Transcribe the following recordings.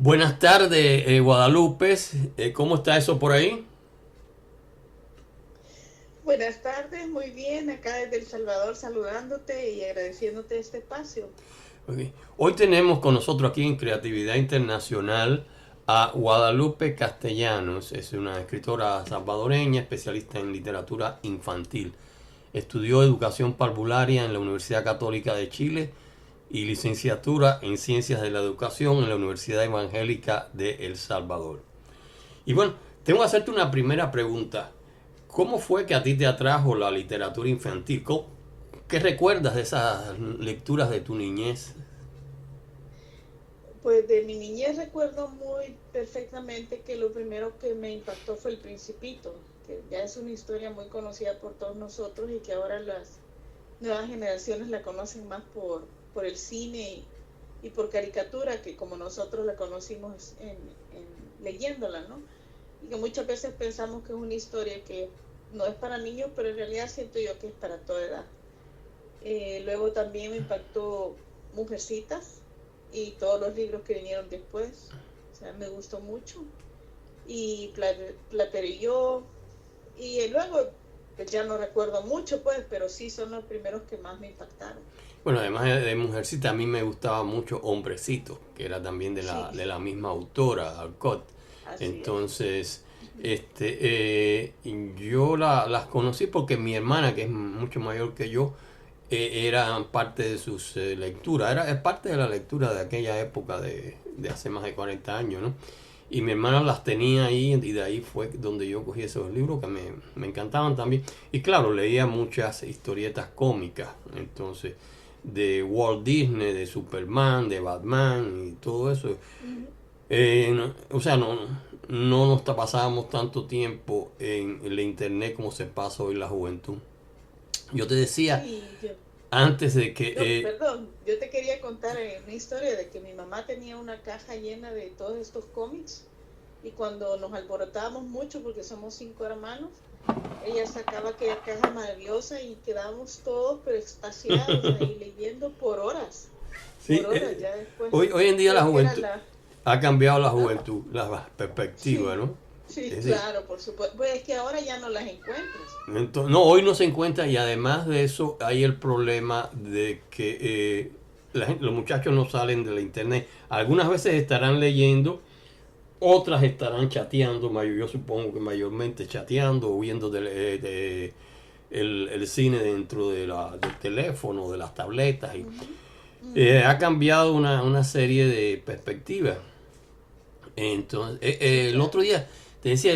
Buenas tardes, Guadalupe. ¿Cómo está eso por ahí? Buenas tardes, muy bien, acá desde El Salvador saludándote y agradeciéndote este espacio. Ok. Hoy tenemos con nosotros aquí en Creatividad Internacional a Guadalupe Castellanos. Es una escritora salvadoreña, especialista en literatura infantil. Estudió educación parvularia en la Universidad Católica de Chile y licenciatura en Ciencias de la Educación en la Universidad Evangélica de El Salvador. Y bueno, tengo que hacerte una primera pregunta. ¿Cómo fue que a ti te atrajo la literatura infantil? ¿Qué recuerdas de esas lecturas de tu niñez? Pues de mi niñez recuerdo muy perfectamente que lo primero que me impactó fue El Principito, que ya es una historia muy conocida por todos nosotros y que ahora las nuevas generaciones la conocen más por el cine y por caricatura, que como nosotros la conocimos leyéndola, ¿no? Y que muchas veces pensamos que es una historia que no es para niños, pero en realidad siento yo que es para toda edad. Luego también me impactó Mujercitas y todos los libros que vinieron después. O sea, me gustó mucho. Y Platero y yo. Y luego, pues ya no recuerdo mucho, pues, pero sí son los primeros que más me impactaron. Bueno, además de Mujercita, a mí me gustaba mucho Hombrecito, que era también de Sí, la misma autora, Alcott. así es. Entonces, Ujú. yo las conocí porque mi hermana, que es mucho mayor que yo, era parte de sus lecturas. Es parte de la lectura de aquella época de hace más de 40 años, ¿no? Y mi hermana las tenía ahí y de ahí fue donde yo cogí esos libros que me encantaban también. Y claro, leía muchas historietas cómicas, entonces, de Walt Disney, de Superman, de Batman y todo eso. Ujú. O sea, no nos pasábamos tanto tiempo en la internet como se pasa hoy la juventud. Yo te decía Sí, antes de que perdón, yo te quería contar una historia de que mi mamá tenía una caja llena de todos estos cómics y cuando nos alborotábamos mucho porque somos 5 hermanos, ella sacaba aquella caja maravillosa y quedábamos todos pero extasiados ahí leyendo sí, por horas ya después. hoy en día la Creo que era juventud la... ha cambiado la ¿Ah? juventud, la perspectiva, Sí, ¿no? sí, Es decir, claro, por supuesto. Pues es que ahora ya no las encuentras. no, hoy no se encuentra y además de eso hay el problema de que los muchachos no salen de la internet. Algunas veces estarán leyendo, otras estarán chateando, yo supongo que mayormente chateando o viendo el cine dentro del teléfono, de las tabletas. Ujú, ujú, Ha cambiado una serie de perspectivas. Entonces, sí, el otro claro. día te decía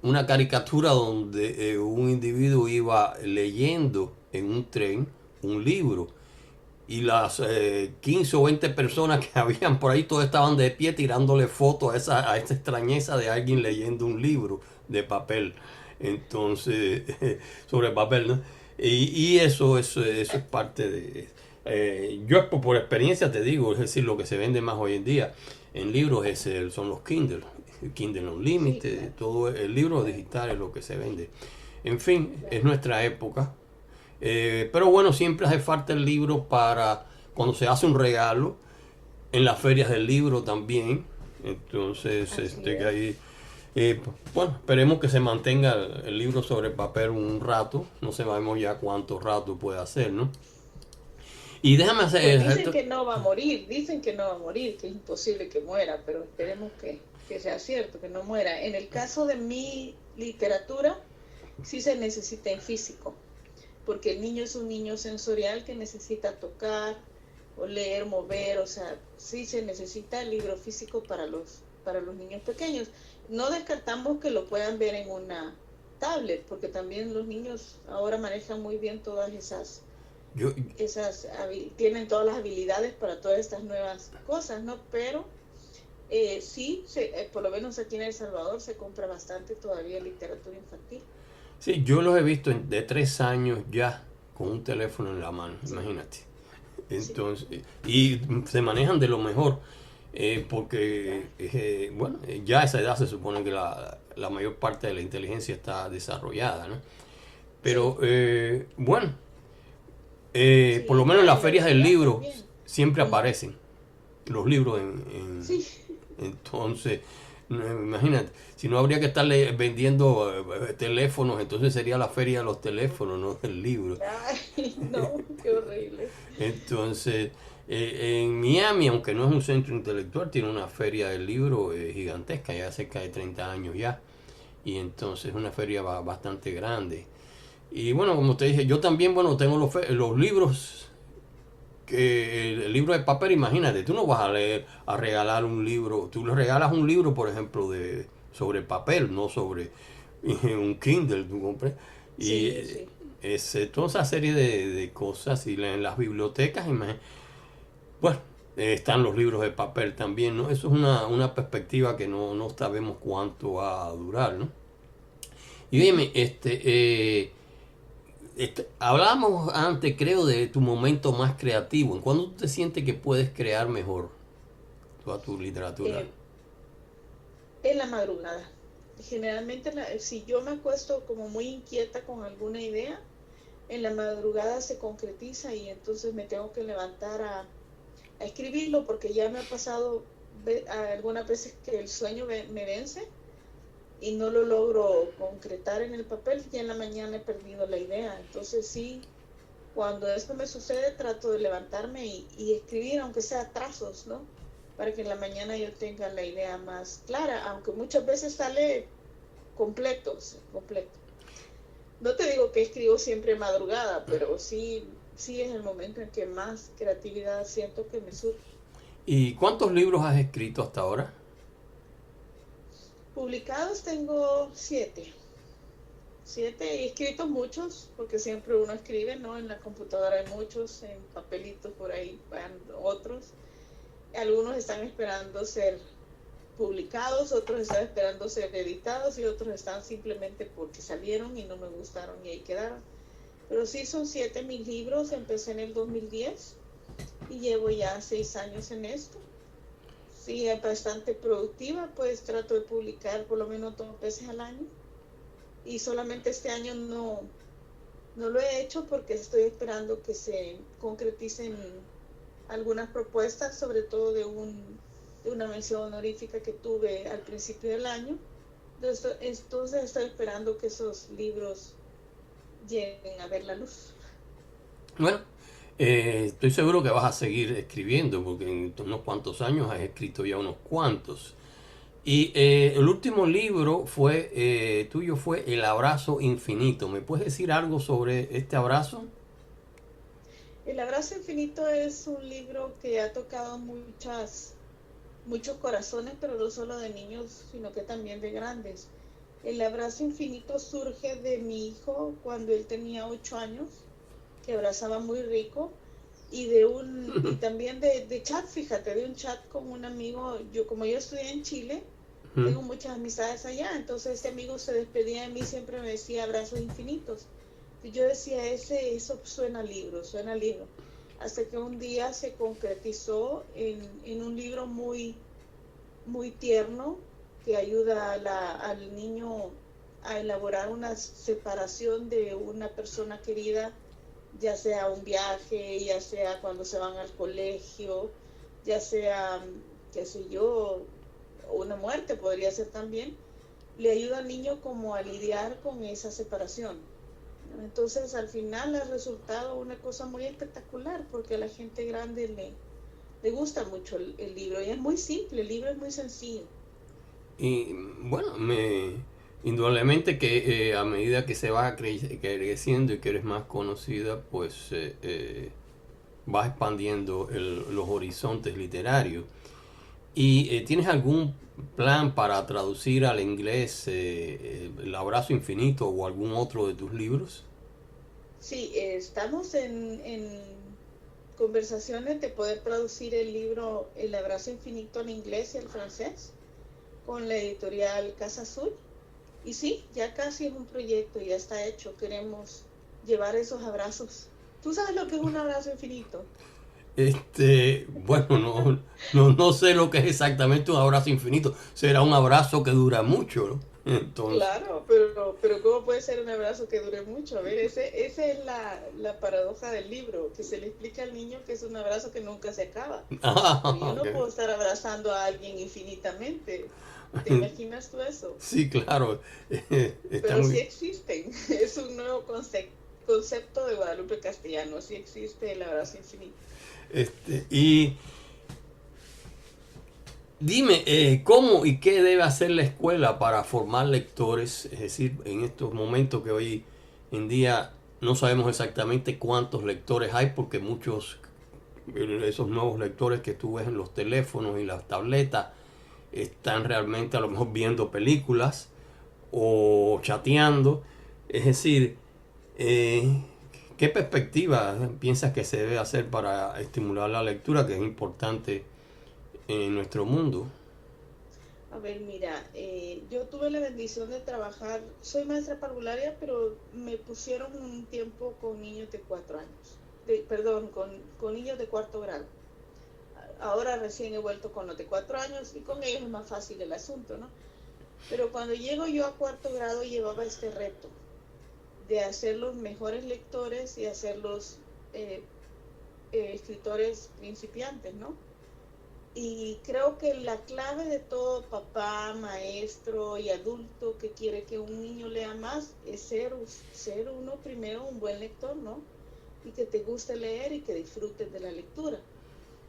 una caricatura donde un individuo iba leyendo en un tren un libro y las 15 o 20 personas que habían por ahí todos estaban de pie tirándole fotos a esa extrañeza de alguien leyendo un libro de papel. Entonces, sobre papel, ¿no? Y eso es parte de... yo por experiencia te digo, es decir, lo que se vende más hoy en día en libros son los Kindle, Kindle Sí, Unlimited, claro. todo el libro Claro. digital es lo que se vende. En fin, es Claro. nuestra época. Pero bueno, siempre hace falta el libro para cuando se hace un regalo, en las ferias del libro también. Entonces, Así que es. ahí, bueno, esperemos que se mantenga el libro sobre papel un rato. No sabemos ya cuánto rato puede hacer, ¿no? Y déjame Pues hacer dicen esto. que no va a morir, dicen que no va a morir, que es imposible que muera, pero esperemos que sea cierto, que no muera. En el caso de mi literatura, sí se necesita en físico, porque el niño es un niño sensorial que necesita tocar, oler, mover, o sea, sí se necesita el libro físico para los niños pequeños. No descartamos que lo puedan ver en una tablet, porque también los niños ahora manejan muy bien todas Yo, tienen todas las habilidades para todas estas nuevas cosas, ¿no? Pero sí, por lo menos aquí en El Salvador se compra bastante todavía literatura infantil. sí, yo los he visto de 3 años ya con un teléfono en la mano, Sí, imagínate. sí, Entonces, y se manejan de lo mejor, porque, claro. bueno, ya a esa edad se supone que la mayor parte de la inteligencia está desarrollada, ¿no? Pero, Sí, bueno, por lo sí, menos en ya las en la ferias del realidad libro también. siempre Ujú. aparecen los libros Sí, Entonces, imagínate, si no habría que estarle vendiendo teléfonos, entonces sería la feria de los teléfonos, no del libro. Ay, no, qué horrible. Entonces, en Miami, aunque no es un centro intelectual, tiene una feria del libro gigantesca, ya cerca de 30 años ya. Y entonces es una feria bastante grande. Y bueno, como te dije, yo también, bueno, tengo los libros, que el libro de papel, imagínate, tú no vas a leer, a regalar un libro, tú le regalas un libro, por ejemplo, sobre papel, no sobre un Kindle, tú compras. Y Sí, sí. es toda esa serie de cosas, y en las bibliotecas, bueno, están los libros de papel también, ¿no? Eso es una perspectiva que no sabemos cuánto va a durar, ¿no? Y dime, hablábamos antes, creo, de tu momento más creativo. ¿En cuándo tú te sientes que puedes crear mejor toda tu literatura? Eh, en la madrugada. Generalmente, si yo me acuesto como muy inquieta con alguna idea, en la madrugada se concretiza y entonces me tengo que levantar a escribirlo porque ya me ha pasado algunas veces que el sueño me vence y no lo logro concretar en el papel, y en la mañana he perdido la idea. Entonces sí, cuando esto me sucede trato de levantarme y escribir, aunque sea trazos, ¿no? Para que en la mañana yo tenga la idea más clara, aunque muchas veces sale completo, completo. No te digo que escribo siempre madrugada, pero sí, sí es el momento en que más creatividad siento que me surge. ¿Y cuántos libros has escrito hasta ahora? Publicados tengo 7. 7 y escrito muchos, porque siempre uno escribe, ¿no? En la computadora hay muchos, en papelitos por ahí van otros. Algunos están esperando ser publicados, otros están esperando ser editados y otros están simplemente porque salieron y no me gustaron y ahí quedaron. Pero sí son 7 mis libros, empecé en el 2010 y llevo ya 6 años en esto. Sí, es bastante productiva, pues trato de publicar por lo menos 2 veces al año y solamente este año no lo he hecho porque estoy esperando que se concreticen algunas propuestas, sobre todo de una mención honorífica que tuve al principio del año. Entonces estoy esperando que esos libros lleguen a ver la luz. Bueno, estoy seguro que vas a seguir escribiendo, porque en unos cuantos años has escrito ya unos cuantos. Y el último libro tuyo fue El Abrazo Infinito. ¿Me puedes decir algo sobre este abrazo? El abrazo infinito es un libro que ha tocado muchos corazones, pero no solo de niños, sino que también de grandes. El abrazo infinito surge de mi hijo cuando él tenía 8 años, que abrazaba muy rico, y también de chat, fíjate, de un chat con un amigo. Como yo estudié en Chile, tengo muchas amistades allá, entonces este amigo se despedía de mí, siempre me decía abrazos infinitos. Y yo decía, eso suena a libro, suena a libro. Hasta que un día se concretizó en un libro muy, muy tierno que ayuda al niño a elaborar una separación de una persona querida, ya sea un viaje, ya sea cuando se van al colegio, ya sea, qué sé yo, una muerte podría ser también. Le ayuda al niño como a lidiar con esa separación. Entonces al final ha resultado una cosa muy espectacular porque a la gente grande le gusta mucho el libro y es muy simple, el libro es muy sencillo. Y bueno, indudablemente que a medida que se va creciendo y que eres más conocida, pues vas expandiendo los horizontes literarios. ¿Y tienes algún plan para traducir al inglés El Abrazo Infinito o algún otro de tus libros? Sí, estamos en conversaciones de poder traducir el libro El Abrazo Infinito al inglés y al francés con la editorial Casa Azul. Y sí, ya casi es un proyecto, ya está hecho. Queremos llevar esos abrazos. ¿Tú sabes lo que es un abrazo infinito? Bueno, no sé lo que es exactamente un abrazo infinito. Será un abrazo que dura mucho, ¿no? Entonces, Claro, pero ¿cómo puede ser un abrazo que dure mucho? A ver, esa es la paradoja del libro, que se le explica al niño que es un abrazo que nunca se acaba. Pero yo ok. no puedo estar abrazando a alguien infinitamente. ¿Te imaginas tú eso? Sí, claro, está Pero sí muy... existen. Es un nuevo concepto de Guadalupe Castellano. Sí existe el abrazo infinito. y dime, ¿cómo y qué debe hacer la escuela para formar lectores? Es decir, en estos momentos que hoy en día no sabemos exactamente cuántos lectores hay, porque muchos, esos nuevos lectores que tú ves en los teléfonos y las tabletas, están realmente a lo mejor viendo películas o chateando. Es decir, ¿qué perspectiva piensas que se debe hacer para estimular la lectura, que es importante en nuestro mundo? A ver, mira, yo tuve la bendición de trabajar, soy maestra parvularia, pero me pusieron un tiempo con niños de 4 años, perdón, con niños de cuarto grado. Ahora recién he vuelto con los de 4 años y con ellos es más fácil el asunto, ¿no? Pero cuando llego yo a cuarto grado llevaba este reto de hacerlos mejores lectores y hacerlos escritores principiantes, ¿no? Y creo que la clave de todo papá, maestro y adulto que quiere que un niño lea más es ser uno primero un buen lector, ¿no? Y que te guste leer y que disfrutes de la lectura.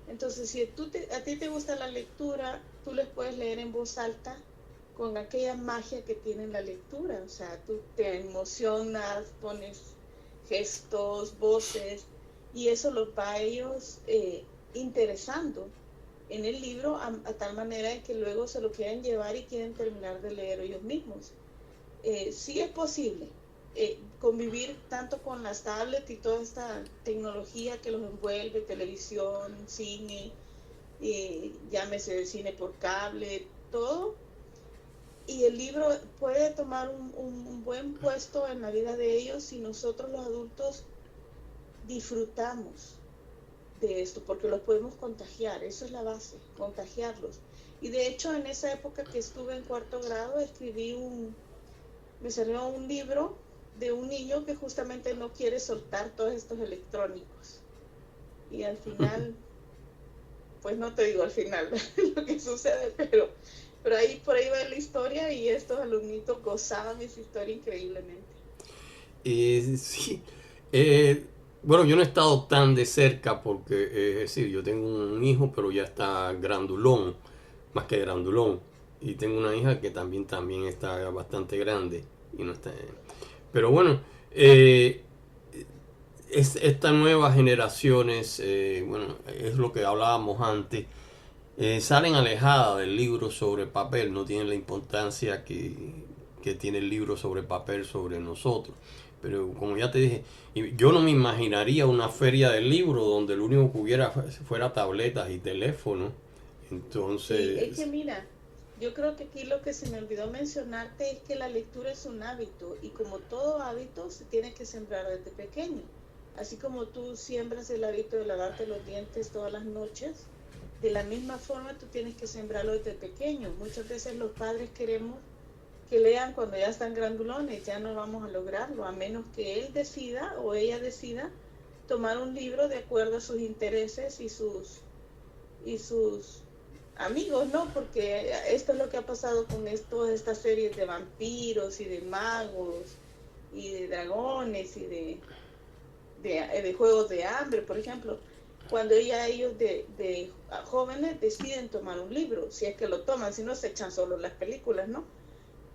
Entonces, si a ti te gusta la lectura, tú les puedes leer en voz alta con aquella magia que tiene la lectura. O sea, tú te emocionas, pones gestos, voces, y eso los va a ellos interesando en el libro a tal manera de que luego se lo quieren llevar y quieren terminar de leer ellos mismos. Sí es posible convivir tanto con las tablets y toda esta tecnología que los envuelve, televisión, cine, llámese cine por cable, todo, y el libro puede tomar un buen puesto en la vida de ellos si nosotros los adultos disfrutamos de esto, porque los podemos contagiar, eso es la base, contagiarlos. Y de hecho en esa época que estuve en cuarto grado me salió un libro de un niño que justamente no quiere soltar todos estos electrónicos. Y al final, pues no te digo al final lo que sucede, pero ahí por ahí va la historia y estos alumnitos gozaban esa historia increíblemente. Sí, eh, bueno, yo no he estado tan de cerca porque, es decir, yo tengo un hijo, pero ya está grandulón, más que grandulón. Y tengo una hija que también está bastante grande y no está... Pero bueno, estas nuevas generaciones, bueno, es lo que hablábamos antes, salen alejadas del libro sobre papel, no tienen la importancia que tiene el libro sobre papel sobre nosotros. Pero como ya te dije, yo no me imaginaría una feria del libro donde lo único que hubiera fuera tabletas y teléfonos. Sí, es que Entonces, mira, yo creo que aquí lo que se me olvidó mencionarte es que la lectura es un hábito y como todo hábito se tiene que sembrar desde pequeño. Así como tú siembras el hábito de lavarte los dientes todas las noches, de la misma forma tú tienes que sembrarlo desde pequeño. Muchas veces los padres queremos que lean cuando ya están grandulones, ya no vamos a lograrlo, a menos que él decida o ella decida tomar un libro de acuerdo a sus intereses y sus amigos, ¿no? Porque esto es lo que ha pasado con todas estas series de vampiros y de magos y de dragones y de juegos de hambre, por ejemplo. Cuando ya ellos de jóvenes deciden tomar un libro, si es que lo toman, si no se echan solo las películas, ¿no?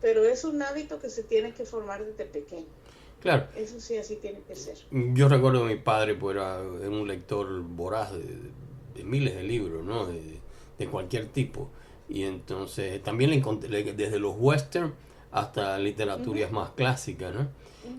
Pero es un hábito que se tiene que formar desde pequeño. claro, Eso sí, así tiene que ser. yo recuerdo que mi padre pues, era un lector voraz de miles de libros, ¿no? De cualquier tipo. Y entonces también le encontré desde los western hasta literaturas Ujú, más clásicas, ¿no?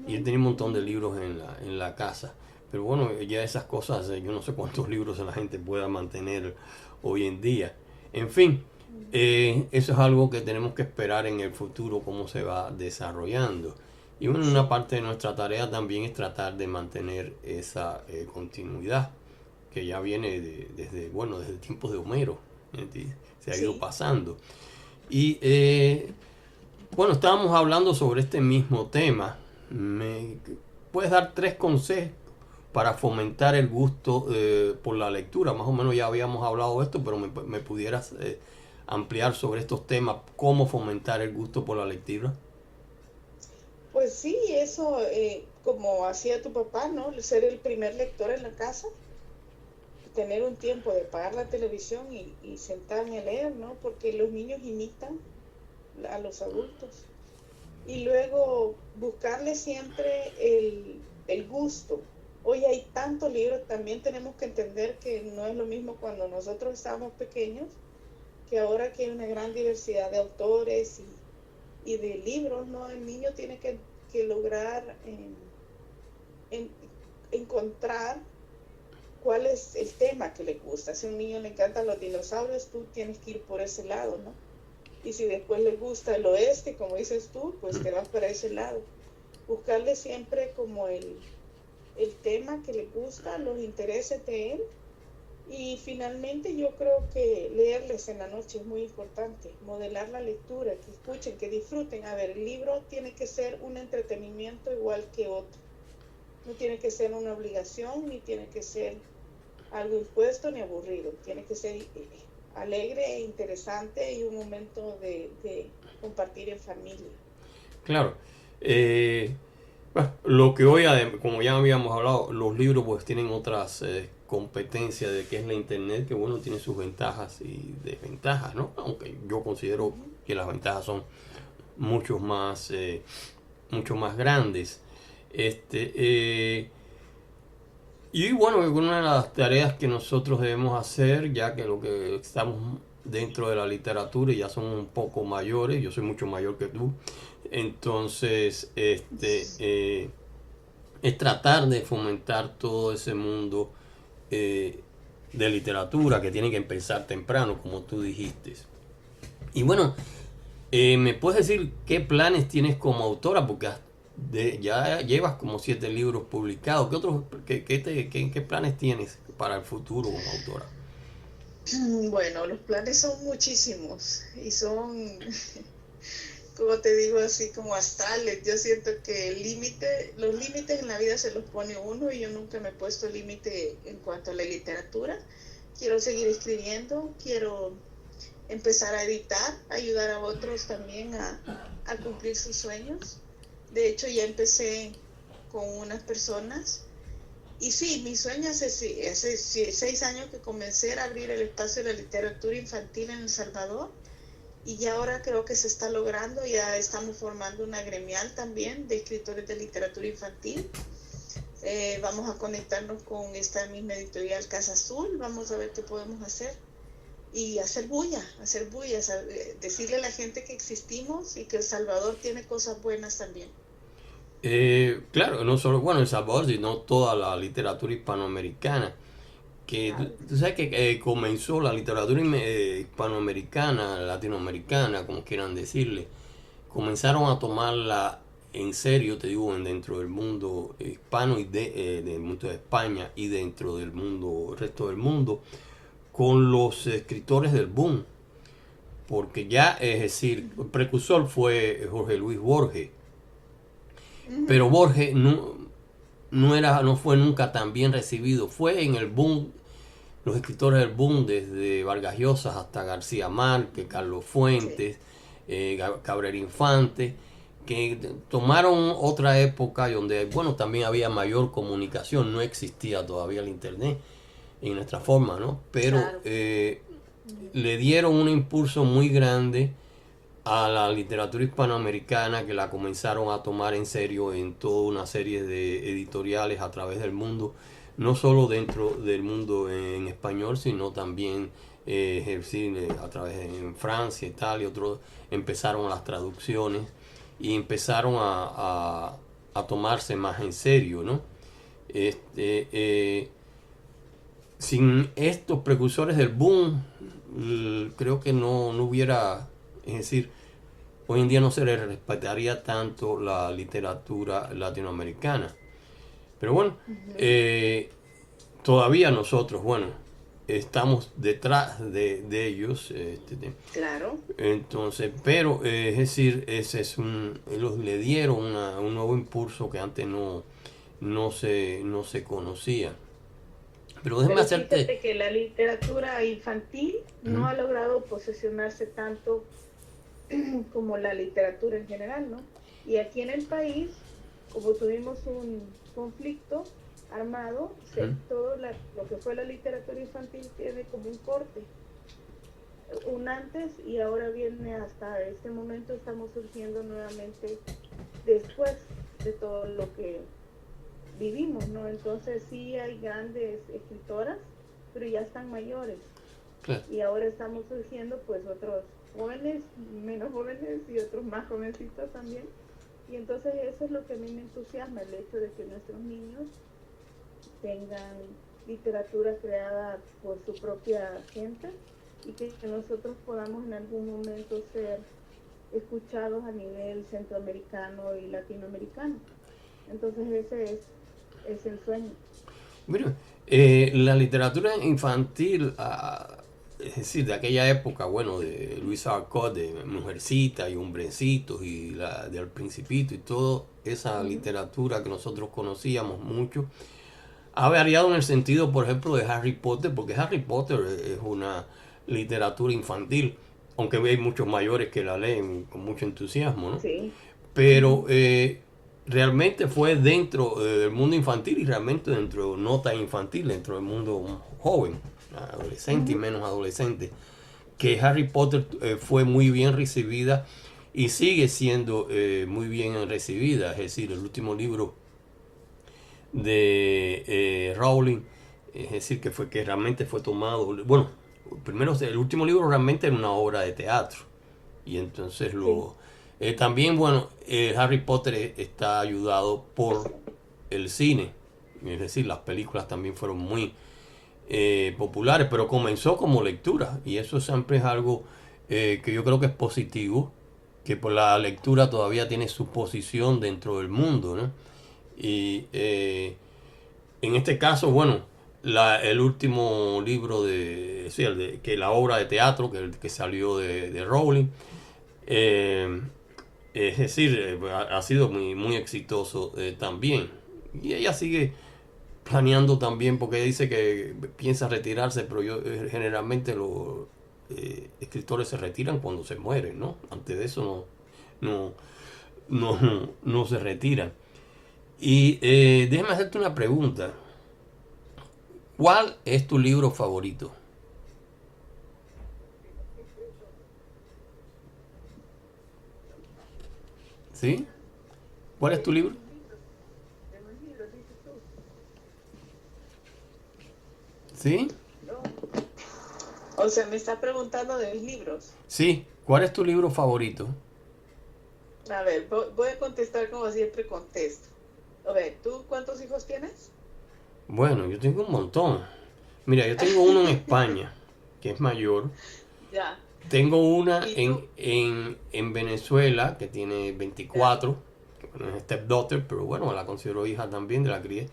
Y él ujú, tenía un montón de ujú. libros en la casa. Pero bueno, ya esas cosas, yo no sé cuántos libros la gente pueda mantener hoy en día. En fin, eso es algo que tenemos que esperar en el futuro, cómo se va desarrollando. Y bueno, una Sí, parte de nuestra tarea también es tratar de mantener esa continuidad que ya viene desde tiempos de Homero. ¿Entiendes? Se ha ido sí. pasando. Y Bueno, estábamos hablando sobre este mismo tema. ¿Me puedes dar 3 consejos para fomentar el gusto por la lectura? Más o menos ya habíamos hablado de esto, pero me pudieras ampliar sobre estos temas, cómo fomentar el gusto por la lectura. Pues sí, eso como hacía tu papá, ¿no? Ser el primer lector en la casa, tener un tiempo de apagar la televisión y sentarme a leer, ¿no? Porque los niños imitan a los adultos. Y luego buscarle siempre el gusto. Hoy hay tantos libros, también tenemos que entender que no es lo mismo cuando nosotros estábamos pequeños, que ahora que hay una gran diversidad de autores y de libros, ¿no? El niño tiene que lograr en, encontrar cuál es el tema que le gusta. Si a un niño le encantan los dinosaurios, tú tienes que ir por ese lado, ¿no? Y si después le gusta el oeste, como dices tú, pues te vas para ese lado. Buscarle siempre como el tema que le gusta, los intereses de él. Y finalmente yo creo que leerles en la noche es muy importante, modelar la lectura, que escuchen, que disfruten. A ver, el libro tiene que ser un entretenimiento igual que otro. No tiene que ser una obligación, ni tiene que ser algo impuesto ni aburrido. Tiene que ser alegre e interesante y un momento de compartir en familia. Claro. Bueno, lo que hoy, como ya habíamos hablado, los libros pues tienen otras competencias de qué es la internet, que bueno, tiene sus ventajas y desventajas, ¿no? Aunque yo considero que las ventajas son mucho mucho más grandes. Y bueno, una de las tareas que nosotros debemos hacer, ya que lo que estamos dentro de la literatura y ya somos un poco mayores, yo soy mucho mayor que tú, entonces es tratar de fomentar todo ese mundo de literatura que tiene que empezar temprano, como tú dijiste. Y bueno, ¿me puedes decir qué planes tienes como autora? Porque ya llevas como 7 libros publicados. ¿Qué otros, qué planes tienes para el futuro como autora? Bueno, los planes son muchísimos y son, como te digo, así como astrales. Yo siento que los límites en la vida se los pone uno y yo nunca me he puesto límite en cuanto a la literatura. Quiero seguir escribiendo, quiero empezar a editar, ayudar a otros también a cumplir sus sueños. De hecho, ya empecé con unas personas. Y sí, mi sueño hace 6 años que comencé a abrir el espacio de la literatura infantil en El Salvador. Y ya ahora creo que se está logrando, ya estamos formando una gremial también de escritores de literatura infantil. Vamos a conectarnos con esta misma editorial Casa Azul, vamos a ver qué podemos hacer. Y hacer bulla, decirle a la gente que existimos y que El Salvador tiene cosas buenas también. Claro, no solo, bueno, El Salvador, sino toda la literatura hispanoamericana. Que Claro. tú sabes que comenzó la literatura hispanoamericana, latinoamericana, como quieran decirle, comenzaron a tomarla en serio, te digo, dentro del mundo hispano y del mundo de España y dentro del mundo, el resto del mundo, con los escritores del boom, porque ya, es decir, el precursor fue Jorge Luis Borges, pero Ujú. Borges no fue nunca tan bien recibido, fue en el boom. Los escritores del boom, desde Vargas Llosa hasta García Márquez, Carlos Sí, Fuentes, Cabrera Infante, que tomaron otra época donde, bueno, también había mayor comunicación, no existía todavía el internet en nuestra forma, ¿no? Pero claro. Ujú. le dieron un impulso muy grande a la literatura hispanoamericana, que la comenzaron a tomar en serio en toda una serie de editoriales a través del mundo, no solo dentro del mundo en español, sino también a través en Francia, Italia, otros empezaron las traducciones y empezaron a tomarse más en serio, ¿no? Este, Sin estos precursores del boom, creo que no hubiera, es decir, hoy en día no se le respetaría tanto la literatura latinoamericana. Pero bueno, Ujú. eh, todavía nosotros, bueno, estamos detrás de ellos. Claro. Entonces, pero es decir, ese es ellos le dieron un nuevo impulso que antes no se conocía. Pero déjame Pero hacerte... fíjate que la literatura infantil no ha logrado posesionarse tanto como la literatura en general, ¿no? Y aquí en el país, como tuvimos un conflicto armado, todo lo que fue la literatura infantil tiene como un corte, un antes y ahora viene hasta este momento, estamos surgiendo nuevamente después de todo lo que vivimos, ¿no? Entonces sí hay grandes escritoras, pero ya están mayores. Claro. Y ahora estamos surgiendo pues otros jóvenes, menos jóvenes y otros más jovencitos también. Y entonces eso es lo que a mí me entusiasma, el hecho de que nuestros niños tengan literatura creada por su propia gente y que nosotros podamos en algún momento ser escuchados a nivel centroamericano y latinoamericano. Entonces ese es el sueño. Mira, la literatura infantil, es decir, de aquella época, bueno, de Luis Alcott, de Mujercita y Hombrecitos y la del Principito y toda esa literatura que nosotros conocíamos mucho, ha variado en el sentido, por ejemplo, de Harry Potter, porque Harry Potter es una literatura infantil, aunque hay muchos mayores que la leen con mucho entusiasmo, ¿no? Sí. Pero realmente fue dentro del mundo infantil y realmente dentro, no tan infantil, dentro del mundo joven, adolescente y menos adolescente, que Harry Potter fue muy bien recibida y sigue siendo muy bien recibida. Es decir, el último libro de Rowling, es decir, que realmente fue tomado, bueno, primero el último libro realmente era una obra de teatro y entonces también, bueno, Harry Potter está ayudado por el cine, es decir, las películas también fueron muy populares, pero comenzó como lectura y eso siempre es algo que yo creo que es positivo, que por la lectura todavía tiene su posición dentro del mundo, ¿no? Y en este caso, bueno, el último libro que la obra de teatro que salió de Rowling, es decir, ha sido muy exitoso también. Y ella sigue planeando también, porque ella dice que piensa retirarse, pero generalmente los escritores se retiran cuando se mueren, ¿no? Antes de eso no se retiran. Y déjame hacerte una pregunta. ¿Cuál es tu libro favorito? ¿Sí? ¿Cuál es tu libro? ¿Sí? O sea, me está preguntando de mis libros. Sí. ¿Cuál es tu libro favorito? A ver, voy a contestar como siempre contesto. A ver, ¿tú cuántos hijos tienes? Bueno, yo tengo un montón. Mira, yo tengo uno en España, que es mayor. Ya. Tengo una ¿Y tú? en Venezuela, que tiene 24, que no es stepdaughter, pero bueno, la considero hija también, de la crié.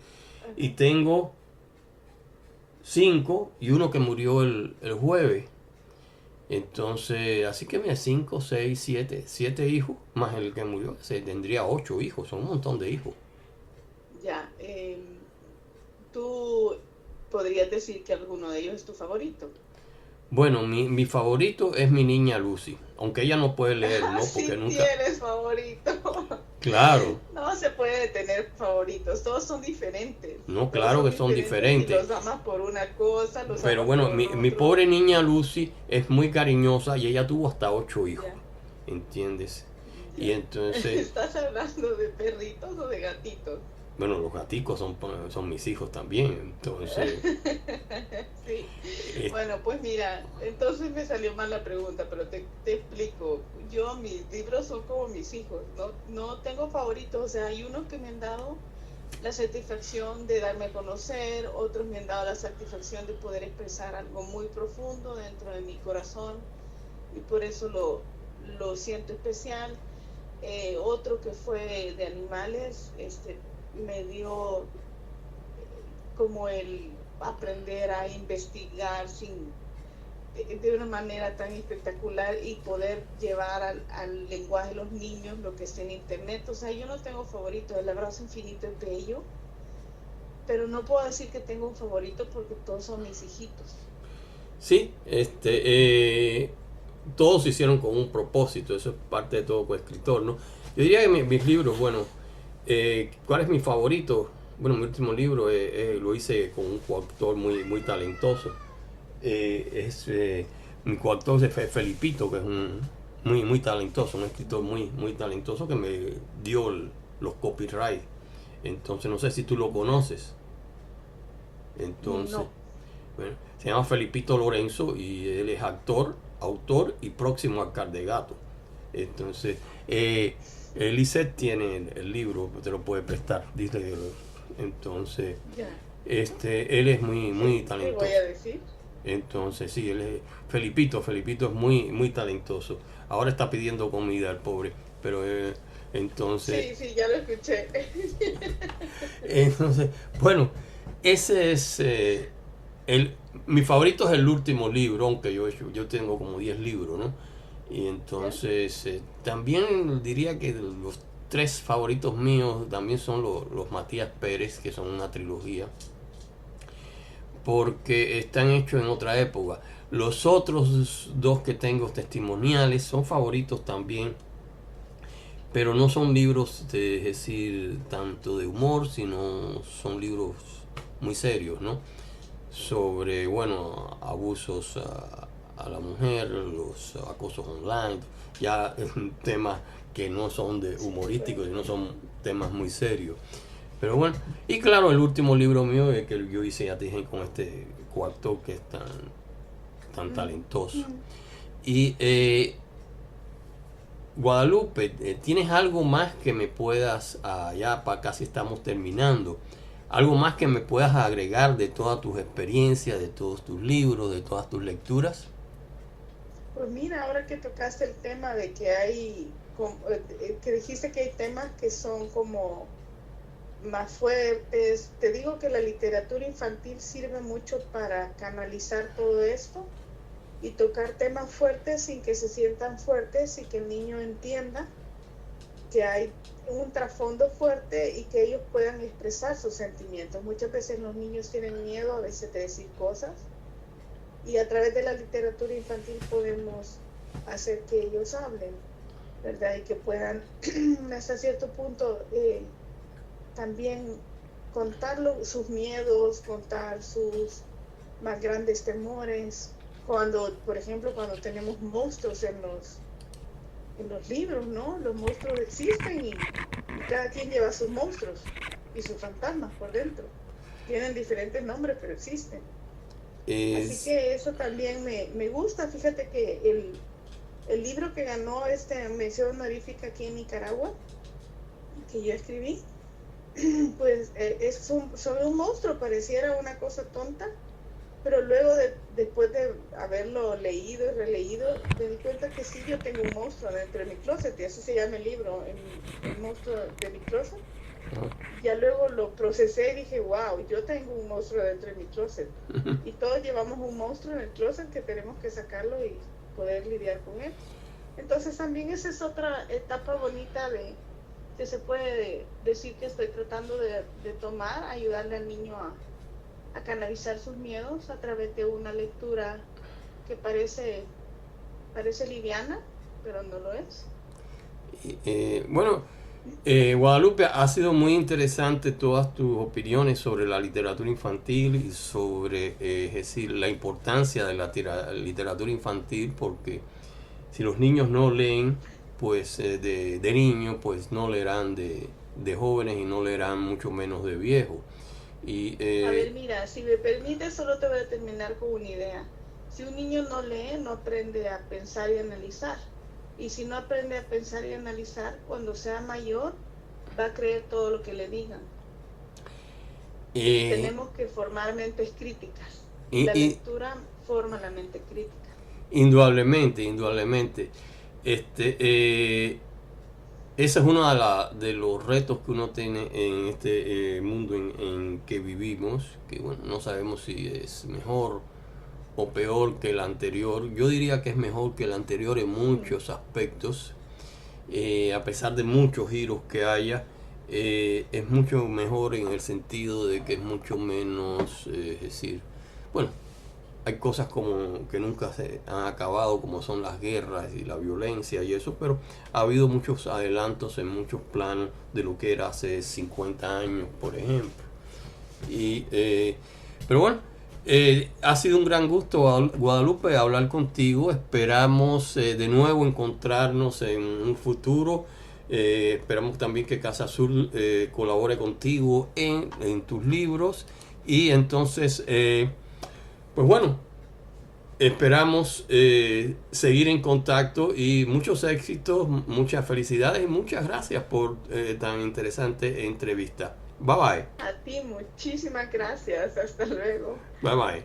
Y tengo 5 y uno que murió el jueves. Entonces, así que mira, 5, 6, 7 hijos, más el que murió, se tendría 8 hijos, son un montón de hijos. Ya. ¿Tú podrías decir que alguno de ellos es tu favorito? Bueno, mi favorito es mi niña Lucy, aunque ella no puede leer, ¿no? Porque Sí nunca... tienes favorito. Claro, No se puede tener favoritos, todos son diferentes. no, Todos claro son que son diferentes y diferentes. los amas por una cosa, los Pero amas bueno, por mi otro. pobre niña Lucy es muy cariñosa y ella tuvo hasta 8 hijos, Ya, ¿entiendes? Y ya. entonces, ¿Estás hablando de perritos o de gatitos? bueno, los gaticos son mis hijos también, entonces... Sí. eh, Bueno, pues mira, entonces me salió mal la pregunta, pero te explico. Yo, mis libros son como mis hijos, no tengo favoritos, o sea, hay unos que me han dado la satisfacción de darme a conocer, otros me han dado la satisfacción de poder expresar algo muy profundo dentro de mi corazón y por eso lo siento especial. Otro que fue de animales, me dio como el aprender a investigar de una manera tan espectacular y poder llevar al lenguaje de los niños lo que está en internet. O sea, yo no tengo favorito, el abrazo infinito es bello, pero no puedo decir que tengo un favorito porque todos son mis hijitos. Sí, todos se hicieron con un propósito, eso es parte de todo coescritor, ¿no? Yo diría que mis libros, bueno, ¿cuál es mi favorito? Bueno, mi último libro lo hice con un coautor muy talentoso. Mi coautor es Felipito, que es muy talentoso, un escritor muy talentoso que me dio los copyright. Entonces, no sé si tú lo conoces. Entonces, No. bueno, se llama Felipito Lorenzo y él es actor, autor y próximo alcalde de Gato. Entonces, Lisette tiene el libro, te lo puede prestar. Dice, entonces, Ya. él es muy talentoso. ¿Qué voy a decir? Entonces, sí, él es Felipito es muy talentoso. Ahora está pidiendo comida el pobre, pero entonces, Sí, ya lo escuché. entonces, bueno, ese es mi favorito es el último libro, aunque yo tengo como 10 libros, ¿no? Y entonces también diría que los tres favoritos míos también son los Matías Pérez, que son una trilogía, porque están hechos en otra época. Los otros dos que tengo testimoniales son favoritos también, pero no son libros de, es decir, tanto de humor, sino son libros muy serios, ¿no? Sobre, bueno, abusos a la mujer, los acosos online, ya temas que no son de humorísticos, sino son temas muy serios. Pero bueno, y claro, el último libro mío es que yo hice, ya te dije, con este coautor que es tan talentoso. Y Guadalupe, ¿tienes algo más que me puedas, ya casi estamos terminando, algo más que me puedas agregar de todas tus experiencias, de todos tus libros, de todas tus lecturas? Pues mira, ahora que tocaste el tema de que que dijiste que hay temas que son como más fuertes, te digo que la literatura infantil sirve mucho para canalizar todo esto y tocar temas fuertes sin que se sientan fuertes y que el niño entienda que hay un trasfondo fuerte y que ellos puedan expresar sus sentimientos. Muchas veces los niños tienen miedo a veces de decir cosas y a través de la literatura infantil podemos hacer que ellos hablen, ¿verdad? Y que puedan hasta cierto punto también contar sus miedos, contar sus más grandes temores. Por ejemplo, cuando tenemos monstruos en los libros, ¿no? Los monstruos existen y cada quien lleva sus monstruos y sus fantasmas por dentro. Tienen diferentes nombres, pero existen. Así que eso también me gusta. Fíjate que el libro que ganó mención honorífica aquí en Nicaragua, que yo escribí, pues es sobre un monstruo, pareciera una cosa tonta, pero luego después de haberlo leído y releído, me di cuenta que sí, yo tengo un monstruo dentro de mi closet, y así se llama el libro, el monstruo de mi closet. Ya luego lo procesé y dije, wow, yo tengo un monstruo dentro de mi closet. Y todos llevamos un monstruo en el closet que tenemos que sacarlo y poder lidiar con él. Entonces también esa es otra etapa bonita que se puede decir que estoy tratando de tomar, ayudarle al niño a canalizar sus miedos a través de una lectura que parece liviana, pero no lo es. Bueno, Guadalupe, ha sido muy interesante todas tus opiniones sobre la literatura infantil y sobre, es decir, la importancia de la literatura infantil, porque si los niños no leen, pues de niños, pues no leerán de jóvenes y no leerán mucho menos de viejos. A ver, mira, si me permites, solo te voy a terminar con una idea. Si un niño no lee, no aprende a pensar y analizar. Y si no aprende a pensar y analizar, cuando sea mayor, va a creer todo lo que le digan. Tenemos que formar mentes críticas. La lectura forma la mente crítica. Indudablemente. ese es uno de los retos que uno tiene en este mundo en que vivimos, que bueno, no sabemos si es mejor o peor que el anterior. Yo diría que es mejor que el anterior en muchos aspectos, a pesar de muchos giros que haya. Es mucho mejor en el sentido de que es mucho menos, es decir, bueno, hay cosas como que nunca se han acabado, como son las guerras y la violencia y eso, pero ha habido muchos adelantos en muchos planos de lo que era hace 50 años, por ejemplo. Y, pero bueno, ha sido un gran gusto, Guadalupe, hablar contigo. Esperamos de nuevo encontrarnos en un futuro. Esperamos también que Casa Azul colabore contigo en tus libros. Y entonces, pues bueno, esperamos seguir en contacto y muchos éxitos, muchas felicidades y muchas gracias por tan interesante entrevista. Bye bye. A ti, muchísimas gracias. Hasta luego. Bye bye.